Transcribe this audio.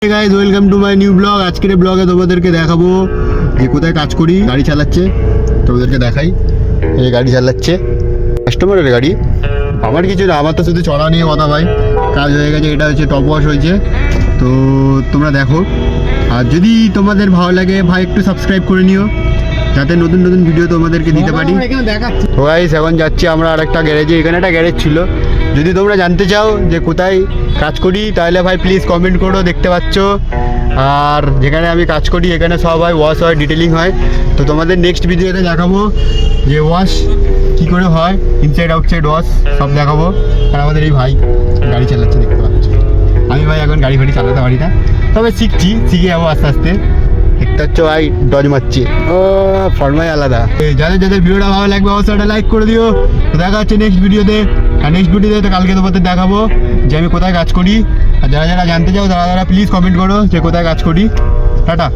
Hey guys, welcome to my new vlog. আজকের ব্লগে তোমাদেরকে দেখাবো যে কোথায় কাজ করি। গাড়ি চালাচ্ছে, তোমাদেরকে দেখাই। এই গাড়ি চালাচ্ছে কাস্টমারের গাড়ি, আমার কিছু না, আমার তো শুধু চলা নিয়ে কথা ভাই। কাজ হয়ে গেছে, এটা হচ্ছে টপ ওয়াশ হয়েছে, তো তোমরা দেখো। আর যদি তোমাদের ভালো লাগে ভাই একটু সাবস্ক্রাইব করে নিও, যাতে নতুন নতুন ভিডিও তোমাদেরকে দিতে পারি। তো গাইস এখন যাচ্ছি আমরা আরেকটা গ্যারেজে। এখানে একটা গ্যারেজ ছিল, যদি তোমরা জানতে চাও যে কোথায় কাজ করি তাহলে ভাই প্লিজ কমেন্ট করো, দেখতে পাচ্ছ। আর যেখানে আমি কাজ করি এখানে সব হয়, ওয়াশ হয়, ডিটেলিং হয়। তো তোমাদের নেক্সট ভিডিওতে দেখাবো যে ওয়াশ কী করে হয়, ইনসাইড আউটসাইড ওয়াশ সব দেখাবো। আর আমাদের এই ভাই গাড়ি চালাচ্ছে, দেখতে পাচ্ছ। আমি ভাই এখন গাড়ি ফাড়ি চালাতে পারি না, তবে শিখে যাবো আস্তে আস্তে। দেখতে হচ্ছে ভাই ডজ মারছি, ও ফর্মাই আলাদা। যাদের যাদের ভিডিওটা ভালো লাগবে অবশ্যই একটা লাইক করে দিও। তো দেখা হচ্ছে নেক্সট ভিডিওতে। আর নেক্সট ভিডিওতে কালকে তোমাদের দেখাবো যে আমি কোথায় কাজ করি। আর যারা যারা জানতে চাও তারা প্লিজ কমেন্ট করো যে কোথায় কাজ করি। টাটা।